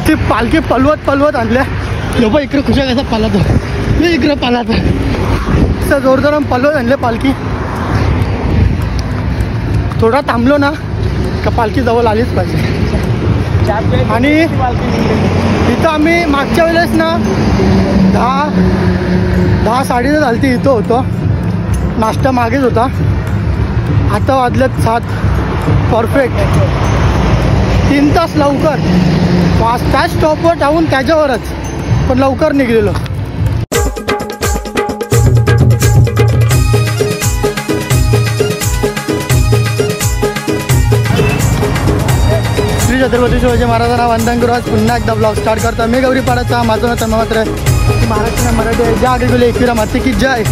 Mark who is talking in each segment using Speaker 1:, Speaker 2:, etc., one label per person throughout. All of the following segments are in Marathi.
Speaker 1: ती पालखी पलवत आणल्या. लोक इकडे खुशा कसा पालात इकडे पालात जोरदार पलवत आणले पालखी. थोडा थांबलो ना का पालखी जवळ आलीच पाहिजे. आणि इथं आम्ही मागच्या वेळेस ना 10 साडे झाली इथं होतो. नाश्ता मागेच होता. आता वाजलेत 7. परफेक्ट 3 तास लवकर. 5 तास स्टॉपवर टाकून त्याच्यावरच पण लवकर निघलेलो. श्री छत्रपती शिवाजी महाराजांना वंदन करू. आज पुन्हा एकदा ब्लॉग स्टार्ट करतो. मी गौरीपाडाचा. माझं नाव तन्मय मात्र. महाराष्ट्र मराठी आहे. ज्या आगे गेले एकविरा माती की जय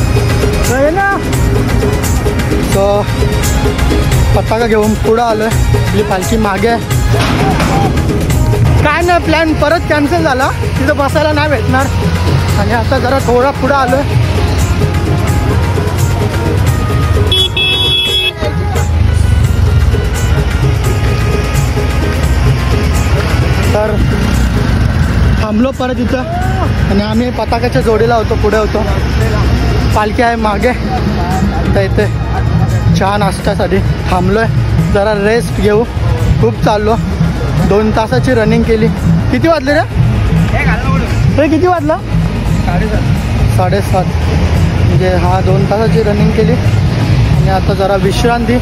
Speaker 1: ना. तो पताका घेऊन पुढं आलोय. आपली पालखी मागे. काय नाही प्लॅन परत कॅन्सल झाला. तिथं बसायला नाही भेटणार. आणि आता जरा थोडा पुढं आलोय. तर थांबलो परत इथं. आणि आम्ही पताकाच्या जोडीला होतो. पुढे होतो. पालखी आहे मागे. तर इथे चहा नाश्त्यासाठी थांबलोय. जरा रेस्ट घेऊ. खूप चाललो. 2 तासाची रनिंग केली. किती वाजले रे? हे किती वाजला? 7:30. म्हणजे 2 तासाची रनिंग केली. आणि आता जरा विश्रांती.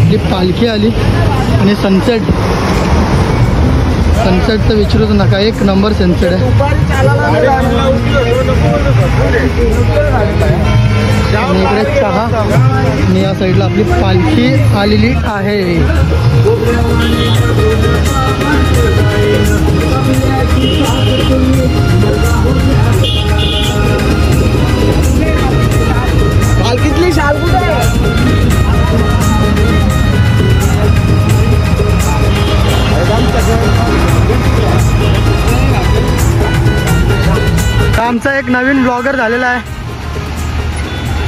Speaker 1: ही पालखी आली आणि सनसेट तर विचारूच नका. 1 नंबर सनसेट आहे. आणि इकडे चहा. आणि या साईडला आपली पालखी आलेली आहे.
Speaker 2: पालखीतली शाल कुठे आहे?
Speaker 1: आमचा एक नवीन ब्लॉगर झालेला आहे.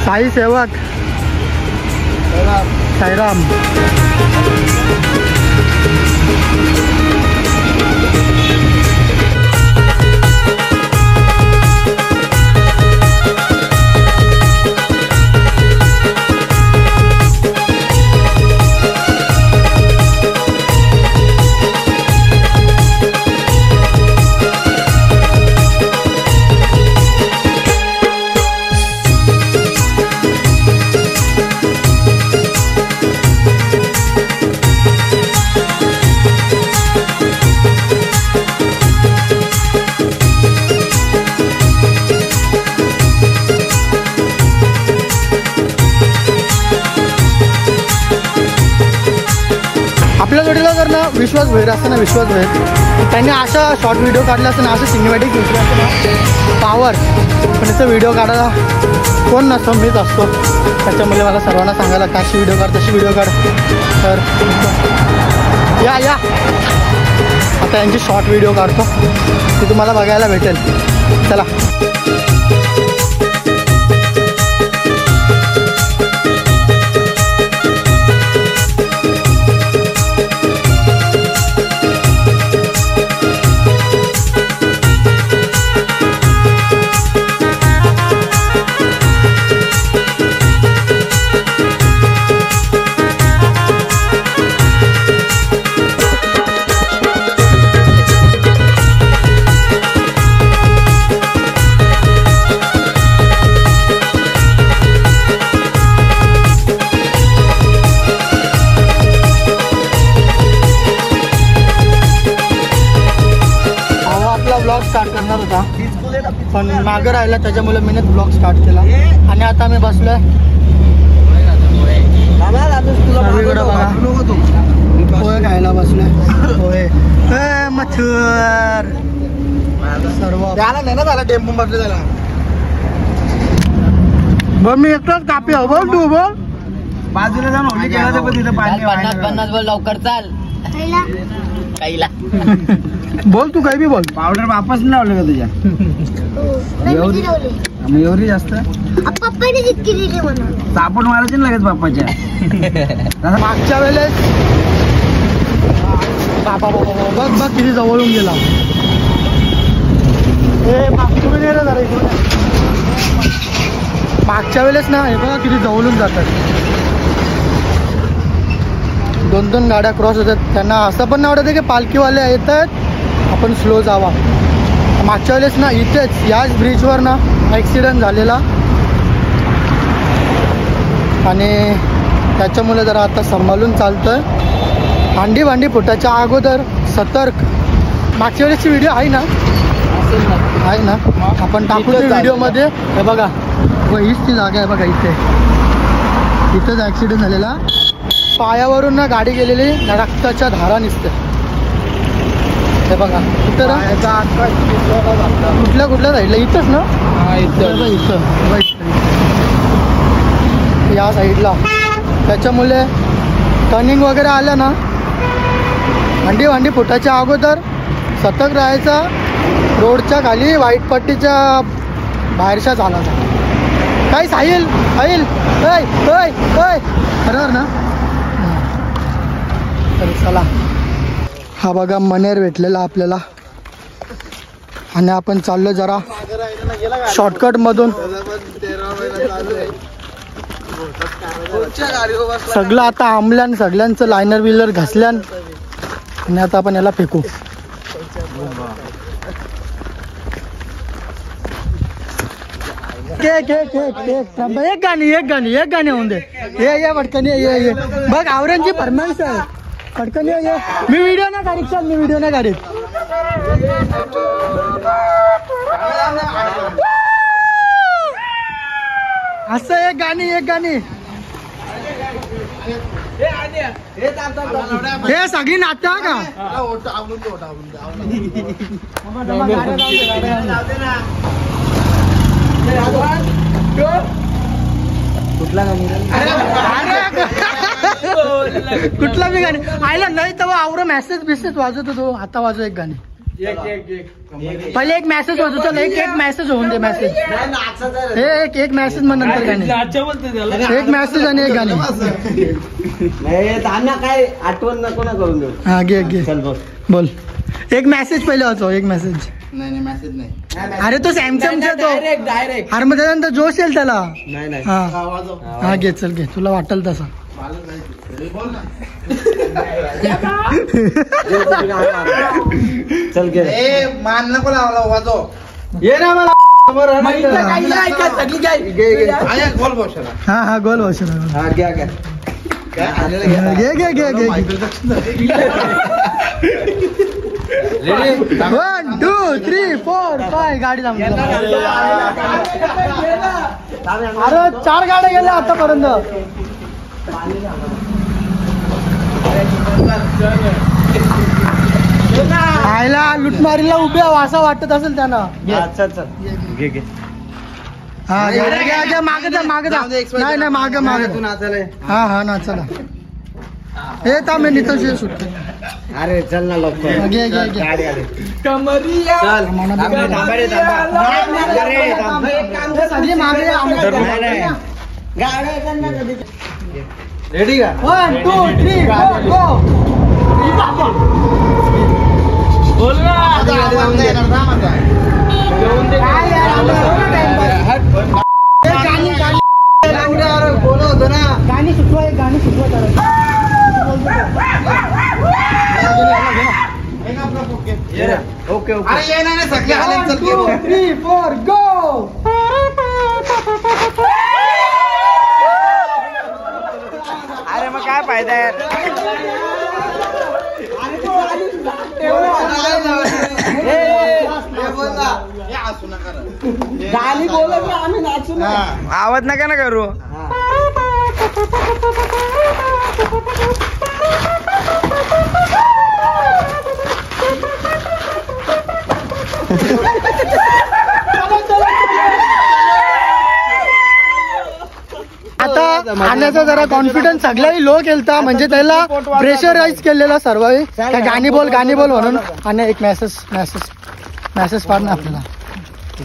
Speaker 1: साई सेवक साईराम. आपल्या जोडीला जर ना विश्वास भैर असतं ना, विश्वास भैर त्यांनी अशा शॉर्ट व्हिडिओ काढला असतं ना, असं सिनेमॅटिक घेतलं असतं ना पावर. पण याचा व्हिडिओ काढायला कोण नसतो, मीच असतो. त्याच्यामुळे मला सर्वांना सांगायला कशी व्हिडिओ काढ, तशी व्हिडिओ काढ. तर या आता यांची शॉर्ट व्हिडिओ काढतो, ती तुम्हाला बघायला भेटेल. चला. ब्लॉग स्टार्ट करणार होता पण मागं राहिला, त्याच्यामुळे मी ब्लॉग स्टार्ट केला. आणि आता मी बसलोय पोहे खायला बसलोय. पोहे मथुर सर्व नाही ना झाला, टेम्पो बसले झाला. बघ मी एकटाच कापी हो, बोल तू बोल. बाजूला जाऊन होली केला तर तिथं पाणी
Speaker 2: 50 बोल लवकर चाल. काहीला
Speaker 1: बोल तू काही बी बोल.
Speaker 2: पावडर वापस नाही लावलं का तुझ्या मग एवढी जास्त
Speaker 3: पप्पाने जितकी दिली म्हणून
Speaker 2: साबण मारायची ना लगेच बाप्पाच्या
Speaker 1: मागच्या वेळेस बाबा बघ बघ किती जवळून गेला. मागच्या वेळेस ना हे बघा किती जवळून जातात. 2-2 गाड्या क्रॉस होतात. त्यांना असं पण नाही वाटत की पालखीवाले येतात आपण स्लो जावा. मागच्या वेळेस ना इथेच याच ब्रिजवर ना ॲक्सिडेंट झालेला आणि त्याच्यामुळे जरा आता सांभाळून चालतंय. भांडी भांडी फुटाच्या अगोदर सतर्क. मागच्या वेळेसची व्हिडिओ आहे ना आपण टाकू व्हिडिओमध्ये. हे बघा हीच ती जागा आहे बघा. इथंच ॲक्सिडेंट झालेला. पायावरून ना गाडी गेलेली रक्ताच्या धारा निसते. हे बघा कुठं कुठल्या साईडला इथंच ना इथं या साईडला. त्याच्यामुळे टर्निंग वगैरे आलं ना भांडी फुटाच्या अगोदर सतर्क राहायचा. रोडच्या खाली व्हाईट पट्टीच्या बाहेरच्या झाला काय साहिल बरोबर ना. तर चला हा बघा मनेर भेटलेला आपल्याला आणि आपण चाललो जरा शॉर्टकट मधून. सगळं आता आंबल्यान सगळ्यांचं लायनर बिलर घासल्यान आणि आता आपण याला फेकू. एक गाणी होऊन दे. ये पटकन ये बघ आवरांची फरमाईश आहे. पटकन ये. मी व्हिडिओ नाही काढीत. चल मी व्हिडिओ नाही काढीत. असं एक गाणी हे सगळी नाटक का कुठला बी गाणी आयला नाही तेव्हा आवरं मेसेज वाजवतो तो. आता वाजव एक गाणी. पहिले एक मेसेज होतो. चल एक मेसेज होऊन दे. मेसेज हे एक मेसेज मग नंतर गाणी. एक मेसेज आणि एक गाणी.
Speaker 2: काय आठवण नको ना करून देऊ.
Speaker 1: हा घे बोल. एक मेसेज पहिले वाचव. एक मेसेज.
Speaker 2: नाही मेसेज नाही.
Speaker 1: अरे तो सॅमसंगचा तो
Speaker 2: डायरेक्ट
Speaker 1: अरे मग त्यानंतर जोश येईल त्याला.
Speaker 2: नाही
Speaker 1: हा घे चल घे तुला वाटेल तसा.
Speaker 2: चल घे. मान नको लावला वाजव.
Speaker 1: ये ना मला
Speaker 2: गोल बसला.
Speaker 1: हा गोल बसला.
Speaker 2: हा घ्या
Speaker 1: घे 1 2 3 4 5 गाडी थांबली. अरे 4 गाड्या गेल्या आतापर्यंत. आयला लुटमारीला उभ्या असं वाटत असेल त्यांना. हा घ्या मागे जा नाही मागे हा ना चला. हे थांब नितोष सुटतो.
Speaker 2: अरे चल ना लवकर.
Speaker 1: घे
Speaker 2: रेडी का.
Speaker 1: 1 2 3 गो. बोल ना. गाणी सुचवा.
Speaker 2: ओके
Speaker 1: अरे 1 2 3 4 गो.
Speaker 2: अरे मग काय फायदा आहे.
Speaker 1: गाणी बोलत आम्ही नाचू ना.
Speaker 2: आवाज नका ना करू.
Speaker 1: आता गाण्याचा जरा कॉन्फिडन्स सगळ्याही लो केलता, म्हणजे त्याला प्रेशराईज केलेला सर्व काय गाणी बोल म्हणून. आणि एक मेसेज पाड ना आपल्याला.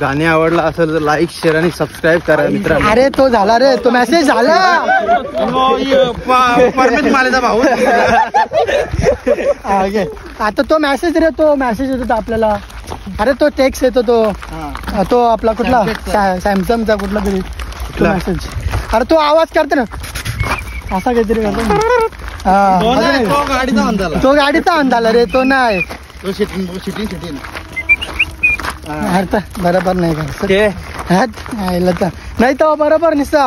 Speaker 2: गाणे आवडला असेल तर लाईक शेअर आणि सबस्क्राईब करा मित्रांनो.
Speaker 1: अरे तो झाला रे, तो मेसेज झाला.
Speaker 2: परमेश मालेचा भाऊ.
Speaker 1: आता तो मेसेज रे, तो मेसेज येतो आपल्याला. अरे तो टेक्स्ट येतो तो आपला कुठला सॅमसंगचा कुठला तरी तो मेसेज. अरे तो आवाज करतो ना असा काहीतरी करतो. तो गाडीचा अंदाला रे, तो नाही. बरोबर नाही का नाही तो बरोबर निसा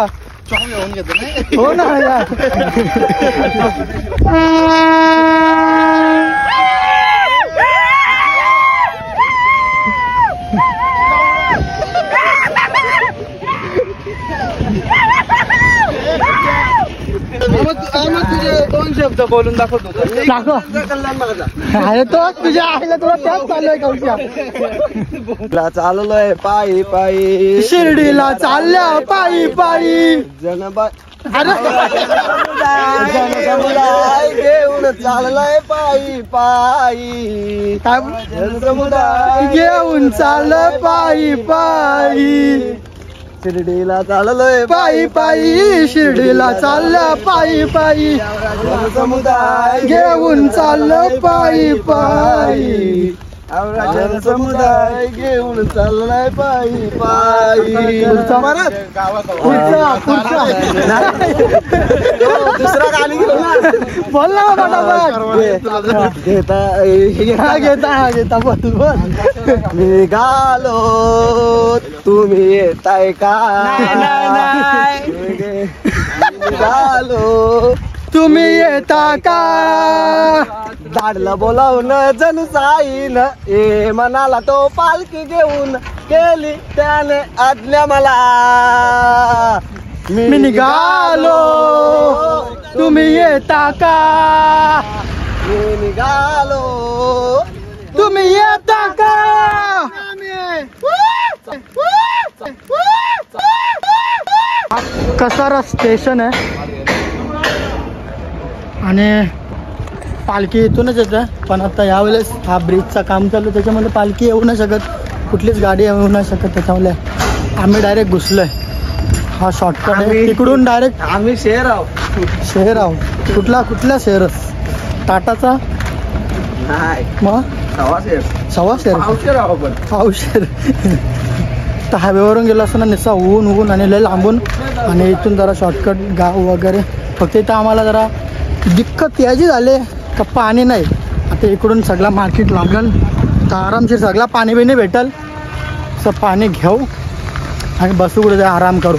Speaker 1: हो ना यार.
Speaker 2: दोन शब्द बोलून दाखवतो.
Speaker 1: अरे तो तुझ्या आईला तुला त्याच चाललोय कौशा.
Speaker 2: चाललोय पायी पायी
Speaker 1: शिर्डीला चालल्या पायी पायी.
Speaker 2: जनबा
Speaker 1: अरे
Speaker 2: जनसमुदाय घेऊन चाललाय पायी पायी. जनसमुदाय
Speaker 1: घेऊन चाल पायी पायी.
Speaker 2: शिर्डीला चाललोय
Speaker 1: पायी पायी शिर्डीला चालल्या पायी पायी.
Speaker 2: जनसमुदाय
Speaker 1: घेऊन चाललं पायी पायी.
Speaker 2: जनसमुदाय घेऊन चाललाय पायी पायी. दुसरा गाणी
Speaker 1: बोल ना फटाफट. घेता बोल.
Speaker 2: निघालो तुम्ही येताय का. निघालो
Speaker 1: तुम्ही येता का.
Speaker 2: झाडला बोलावून जणू साईन ए मनाला तो पालखी घेऊन केली त्याने आज्ञा मला.
Speaker 1: मी निघालो तुम्ही येता का.
Speaker 2: मी निघालो
Speaker 1: तुम्ही येता का. कसारा स्टेशन आहे आणि पालखी इथूनच येते. पण आता यावेळेस हा ब्रिजचा काम चालू त्याच्यामध्ये पालखी येऊ नाही शकत, कुठलीच गाडी येऊ नाही शकत. त्याच्यामुळे आम्ही डायरेक्ट घुसलोय. हा शॉर्टकट आहे तिकडून डायरेक्ट.
Speaker 2: आम्ही शहर आहोत.
Speaker 1: शहर आहोत. कुठला शहरच टाटाचा
Speaker 2: नाही
Speaker 1: मग सव्वा शहर पावशेर. तर हायवेवरून गेलो असताना निस्सा ऊन आणि लय लांबून आणि इथून जरा शॉर्टकट गाव वगैरे. फक्त इथं आम्हाला जरा दिक्कत याची झाले का पाणी नाही. आता इकडून सगळा मार्केट लागेल तर आरामशीर सगळा पाणी बिणी भेटल. असं पाणी घेऊ आणि बसू कुठे आराम करू.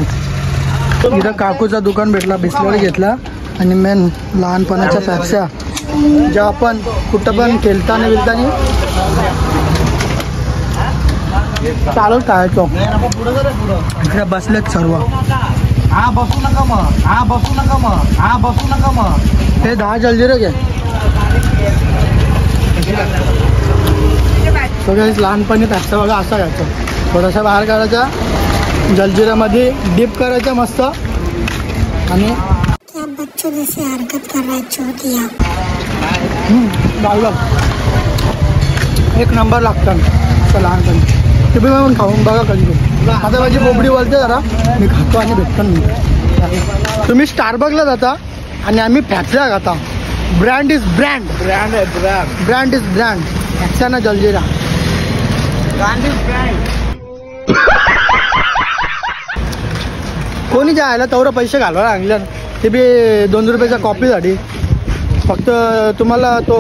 Speaker 1: इथं काकूचं दुकान भेटला, बिस्लरी घेतला आणि मेन लहानपणाच्या पॅप्स्या ज्या आपण कुठं पण खेळताना बिलताना चालू टाळतो. इकडे बसलेत सर्व.
Speaker 2: हा बसू नका मग.
Speaker 1: हे 10 जलजिरे घे. सगळ्याच लहानपणी पॅप्स्या बघा असा घ्यायचं. थोडासा बाहेर काढायचा, जलजिऱ्यामध्ये डिप करायचं मस्त आणि
Speaker 3: बच्चों जैसे हरकत कर रहा है छोटी आप.
Speaker 1: एक नंबर लागतं असं लहानपणी. तुम्ही मग खाऊन बघा कधी. आता माझी बोबडी बोलते जरा मी खातो आणि भेटतो मी. तुम्ही स्टारबकला जाता आणि आम्ही फॅक्सला जाता. Brand is brand. Brand is brand. फॅक्साना जलजिरा. कोणी जायला तेवढं पैसे घालवा लागले. ते बी 2 रुपयाच्या कॉपीसाठी. फक्त तुम्हाला तो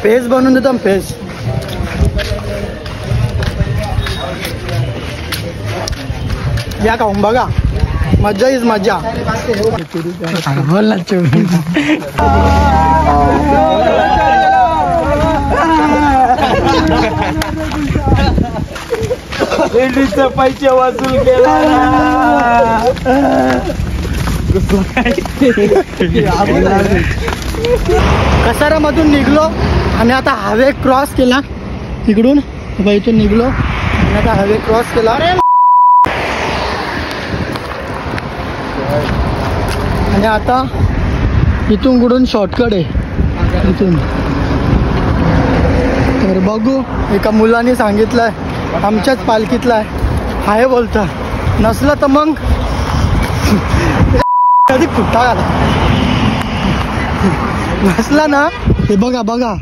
Speaker 1: पेज बनवून देतो. पेज या खाऊन बघा. मजा इज मजा. बोल ना
Speaker 2: पैसे वसूल केला.
Speaker 1: कसारामधून निघलो आणि आता हायवे क्रॉस केला. इकडून इथून निघलो आणि आता हायवे क्रॉस केला. आणि आता इथून कुठून शॉर्टकट आहे इथून. तर बघू, एका मुलाने सांगितलंय आमच्याच पालखीतला आहे बोलतं, नसलं तर मग कधी कुठा घाला, नसला ना हे बघा बघा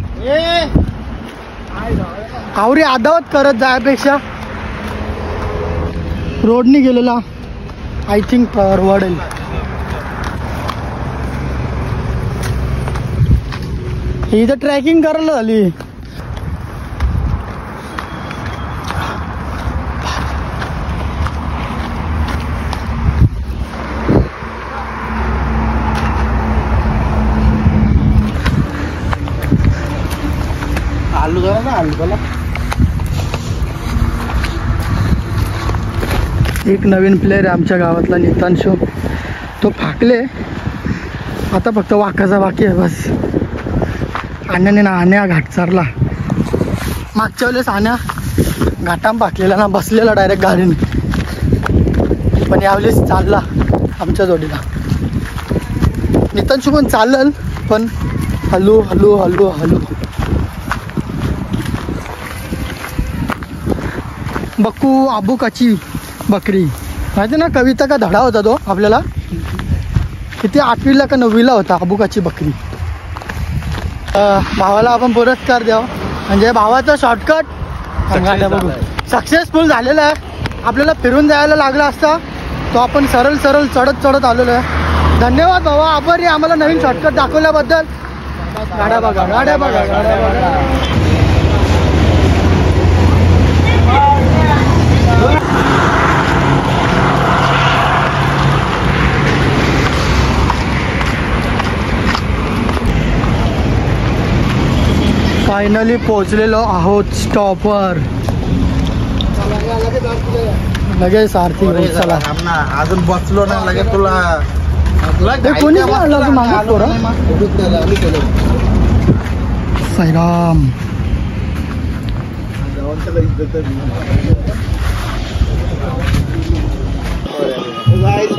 Speaker 1: आवरी आदावत करत जायपेक्षा रोडनी गेलेला आय थिंक परवडेल. इथं ट्रॅकिंग करायला झाली.
Speaker 2: आलू जरा ना आलू बोला.
Speaker 1: एक नवीन प्लेअर आहे आमच्या गावातला नितांशो, तो फाकले आता फक्त वाकाचा बाकी आहे बस. आण्याने ना आण्या घाट चारला, मागच्या वेळेस आण्या घाटाम पाकलेला ना, बसलेला डायरेक्ट गाडीने, पण यावेळेस चालला आमच्या जोडीला. नितांशू पण चालल पण हलू हलू हलू हलू. बक्कू आबुकाची बकरी माहिती ना, कविता का धडा होता तो आपल्याला, किती 8वीला का 9वीला होता आबुकाची बकरी. भावाला आपण पुरस्कार द्यावं म्हणजे भावाचा शॉर्टकट बघू सक्सेसफुल झालेला आहे. आपल्याला फिरून जायला लागला असता तो आपण सरळ सरळ चढत आलेलो आहे. धन्यवाद भावा, आभारी आम्हाला नवीन शॉर्टकट दाखवल्याबद्दल. गाड्या बघा गाड्या बघा गाड्या बघा. फायनली पोहोचलेलो आहोत स्टॉपवर. लगेच आरती होईल. चला
Speaker 2: अजून बसलो नाही लगेच तुला
Speaker 1: कोणी मागत पोरा. साईराम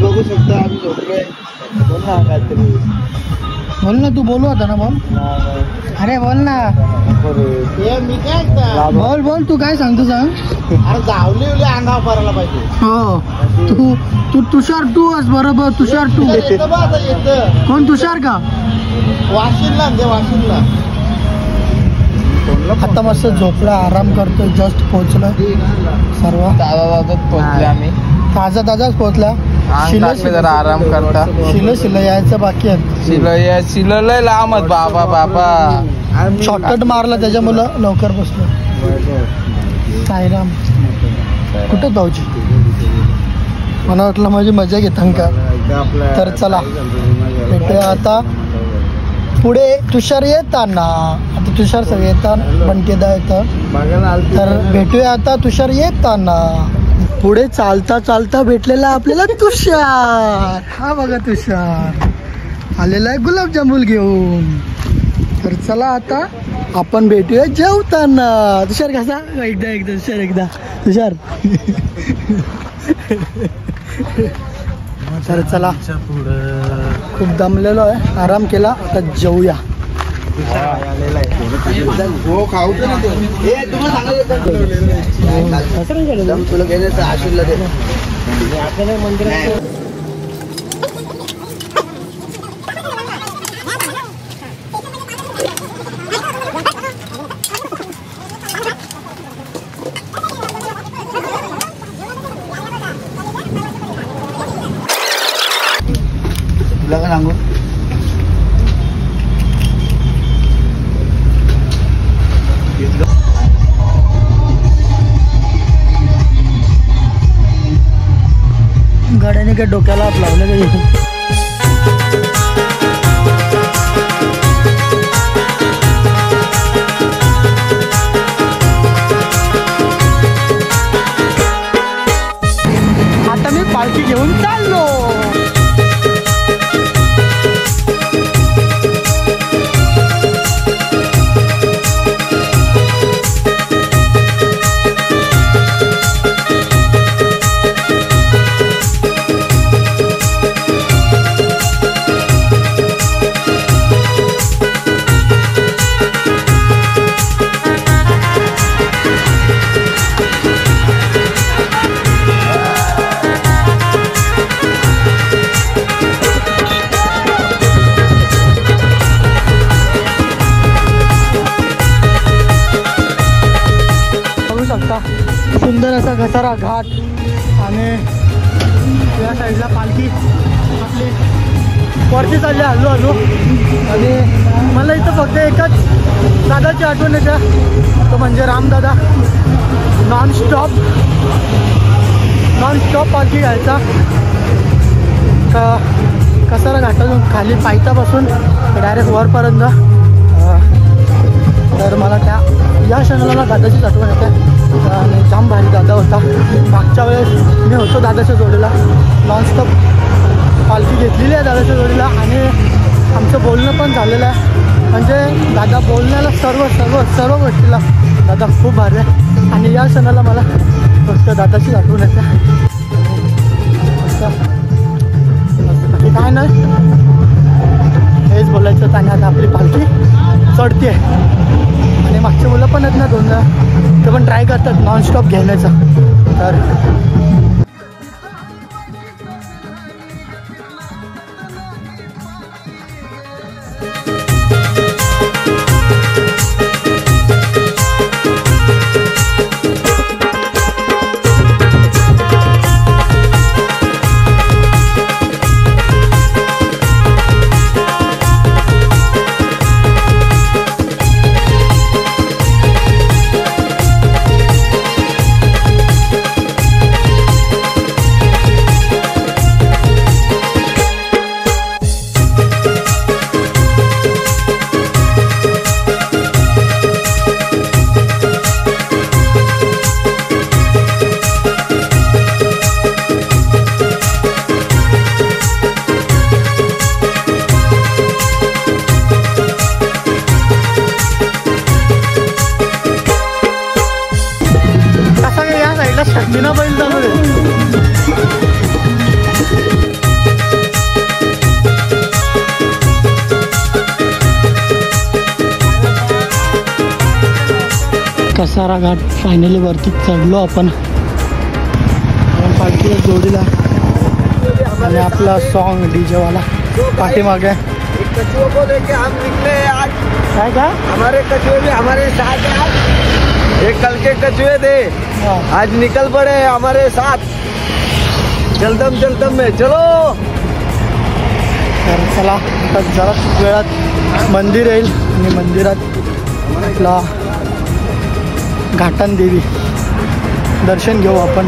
Speaker 2: बघू शकता आम्ही झोपलोय.
Speaker 1: बोल ना, तू बोलू आता ना. बोल अरे बोल ना,
Speaker 2: मी काय
Speaker 1: बोल बोल तू काय सांगतो सांग.
Speaker 2: अरे जावली उली अंगावर भरायला पाहिजे.
Speaker 1: हो तू तुषार टू आहेस बरोबर. तुषार टू कोण? तुषार का?
Speaker 2: वाशिमला वाशिमला
Speaker 1: आता मस्त झोपला, आराम करतोय. जस्ट पोहोचलो सर्व.
Speaker 2: पोहोचले आम्ही.
Speaker 1: ताजाच पोहोचला.
Speaker 2: जरा आराम करता.
Speaker 1: शिल यायचं बाकी आहे.
Speaker 2: शिल लय लांब बाबा बाबा.
Speaker 1: शॉर्टकट मारला त्याच्यामुळं लवकर बसलो. साईराम कुठं भाऊजी? मला वाटलं माझी मजा घेतान का. तर चला भेटूया आता पुढे. तुषार येताना आता तुषार सगळे येतात, बनकेदा येतं. तर भेटूया आता तुषार येताना. पुढे चालता चालता भेटलेला आपल्याला तुषार. हा बघा तुषार आलेला आहे गुलाबजामुन घेऊन. तर चला आता आपण भेटूया जेवताना. तुषार कसा? एकदा तुषार एकदा तुषार. तर चला खूप दमलेलो आहे, आराम केला, आता जेवूया.
Speaker 2: तुला काय सांगू?
Speaker 1: गाड्याने काय डोक्याला हात लावलं काही. आता मी पालखी घेऊन चाललो. पुण्याचा घसारा घाट आणि या साईडला पालखी आपली वरती चालली हलू हलू. आणि मला इथं फक्त एकच दादाची आठवण येते, तो म्हणजे रामदादा. नॉनस्टॉप पालखी घ्यायचा कसारा घाटातून खाली पायथ्यापासून डायरेक्ट वरपर्यंत. तर मला या क्षणाला दादाचीच आठवण येते. आणि जाम भारी दादा होता. मागच्या वेळेस मी होतो दादाच्या जोडीला, नॉनस्टॉप पालखी घेतलेली आहे दादाच्या जोडीला. आणि आमचं बोलणं पण झालेलं आहे, म्हणजे दादा बोलण्याला सर्व गोष्टीला दादा खूप भारी आहे. आणि या क्षणाला मला फक्त दादाचीच आठवण येते. काय नाही, हेच बोलायचं होतं. आणि आता आपली पालखी चढते आणि मागचे मुलं पण आहेत ना दोनदा, ते पण ट्राय करतात नॉनस्टॉप घेण्याचं. तर बिना बैल चालू रे. कसारा घाट फायनली वरती चढलो आपण पालखीला जोडीला. आणि आपला सॉन्ग डीजे वाला पाठीमागे.
Speaker 2: कछुओं को लेके हम निकले आज.
Speaker 1: काय का
Speaker 2: हमारे कछुए भी हमारे साथ हैं आज. एक कल के कछुए थे, आज निकल पड़े हमारे साथ. जलदम में चलो.
Speaker 1: तर चला आता जरा वेळात मंदिर येईल आणि मंदिरात आपला घाटन देवी दर्शन घेऊ आपण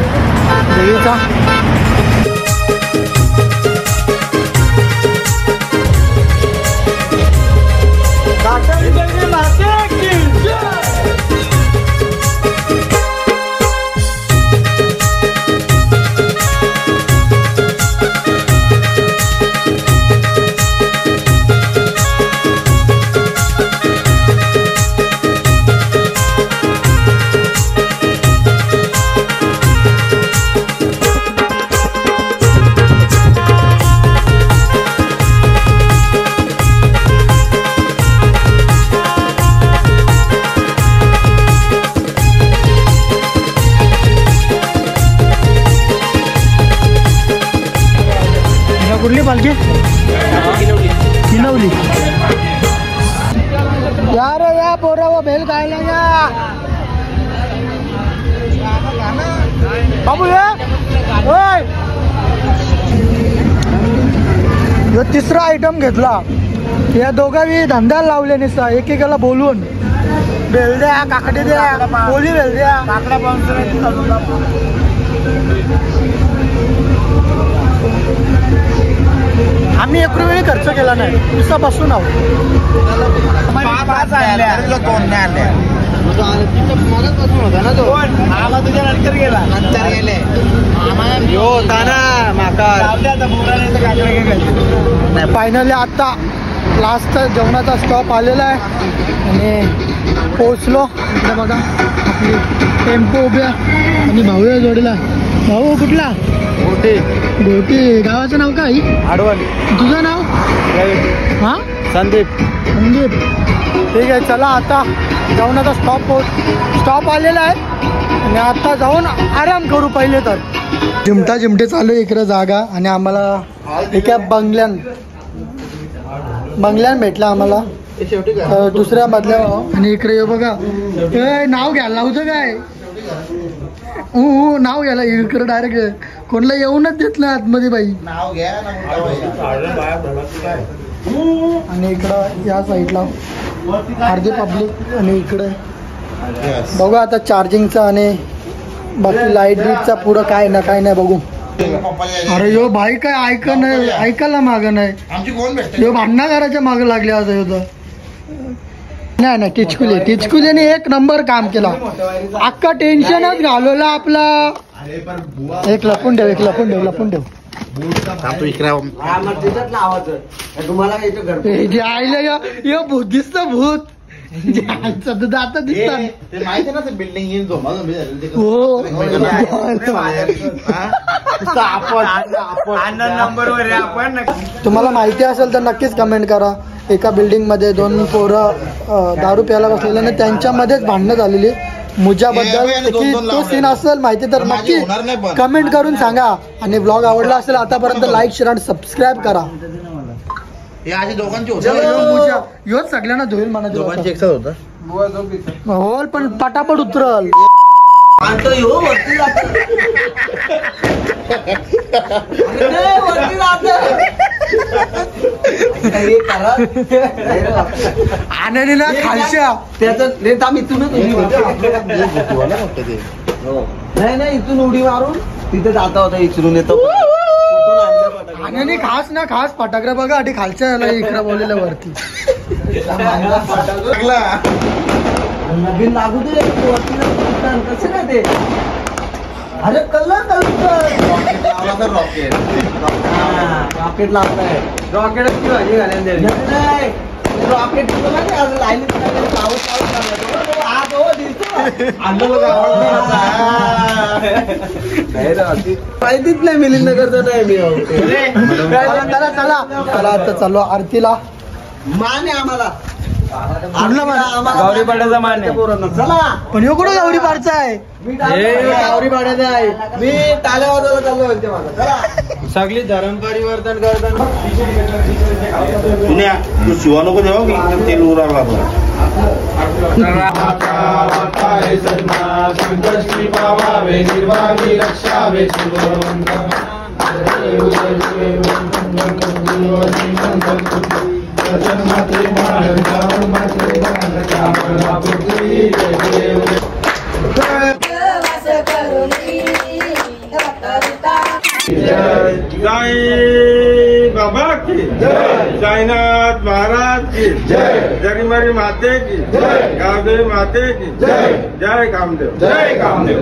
Speaker 1: देवीचा. कुठली पालखी? किनवली. या रे या पोरा व बेल खायला या बाबू या. ह्यो तिसरा आयटम घेतला. या दोघांनी धंदा लावले निसता एकेकाला बोलून बेल द्या, काकडी द्या, पोली बेल द्या. आम्ही एक रुपये खर्च केला नाही, नुसता बसून आहोत. फायनली आता लास्ट जेवणाचा स्टॉप आलेला आहे आणि पोचलो. इकडे बघा आपली टेम्पो उभ्या आणि भाऊ जोडीला. भाऊ कुठला? गोटी. गावाचं नाव काय? आडवण. तुझं नाव? हा संदीप. ठीक आहे, चला आता जेवणाचा स्टॉप आलेला आहे आणि आता जाऊन आराम करू. पहिले तर चिमटे चालू आहे इकडे जागा. आणि आम्हाला एका बंगल्यान भेटला आम्हाला दुसऱ्या मधल्या. आणि इकडे बघा नाव घ्यायला नव्हतं काय, नाव घ्यायला इकडे डायरेक्ट कोणला येऊनच देत नाही आतमध्ये बाई.
Speaker 2: नाव घ्या
Speaker 1: आणि इकडं या साईडला अर्धी पब्लिक आणि इकडे बघू आता चार्जिंगचा आणि बाकी लाईट बीटचा पुढं काय ना काय नाही बघू. अरे यो भाई काय ऐकायला मागं नाही.
Speaker 2: आमची कोण भेटते
Speaker 1: यो भांडणा घराच्या मागं लागले आता होतं. नाही टिचकुलीने एक नंबर काम केला. अख्खा टेन्शनच घालवला आपला. एक लपून ठेव जे आईला यो भूत दिसत भूत आता दिसत
Speaker 2: माहिती ना बिल्डिंग
Speaker 1: हो. तुम्हाला माहिती असेल तर नक्कीच कमेंट करा. एका बिल्डिंग मध्ये 2 पोरं दारू प्यायला बसलेले आणि त्यांच्यामध्येच भांडणं झालेली. मुजाबद्दल तो सीन असेल माहिती तर नक्की कमेंट करून सांगा. आणि ब्लॉग आवडला असेल आतापर्यंत लाईक शेअर आणि सबस्क्राईब करा. योच सगळ्यांना धुईल म्हणा.
Speaker 2: दोघांची एकसाथ होता
Speaker 1: होल पण पटापट उतरल. आनंदीला खालच्या
Speaker 2: त्याचं इथूनच नाही इथून उडी मारून तिथे जाता होता इचरून येतो.
Speaker 1: आनंदी खास फटाकडा बघा आणि खालच्या याला इकडे बोललेल्या वरती
Speaker 2: नवीन लागू दे कसं काय ते. अरे रॉकेट लावताय. रॉकेट रॉकेट माहितीच नाही मिलिंदनगरचं नाही मी.
Speaker 1: चला आता चाललो आरतीला.
Speaker 2: मान आहे आम्हाला
Speaker 1: गावरी
Speaker 2: पाड्याचा मान आहे. चला
Speaker 1: पण यो कुठं गावरी पाडचा आहे.
Speaker 2: गावरी पाड्याचा आहे. मी टाळ्या वाजवायला चाललो म्हणते मला. चला
Speaker 4: सगळी धर्म परिवर्तन करताना
Speaker 2: तू शिवा नको देवा की तेल उराला
Speaker 4: जय बाबा की जय. साईनाथ महाराज की जय. जरीमारी माते की जय. गावदेवी माते की जय. जय कामदेव. जय कामदेव.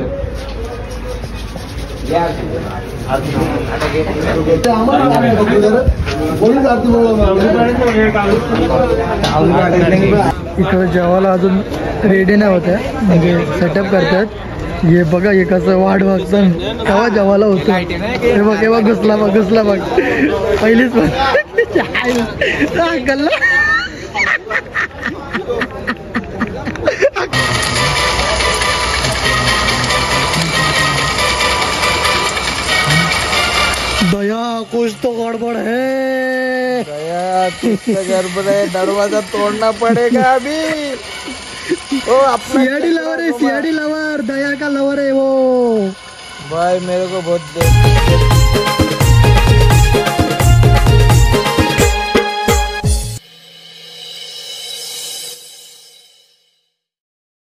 Speaker 1: इकडे जेवायला अजून रेडी नाही होत्या म्हणजे सेटअप करतात. हे बघा हे कसं वाढ वागतं केव्हा जेवायला होतं. हे बघ केव्हा घुसला बघ पहिलीच गल्ला. दया कुछ तो गड़बड़ है.
Speaker 2: दया कुछ तो गड़बड़ है. दरवाजा तोड़ना पड़ेगा अभी. ओ
Speaker 1: सीआईडी लवर है. सीआईडी लवर दया का लवर है वो.
Speaker 2: भाई मेरे को बहुत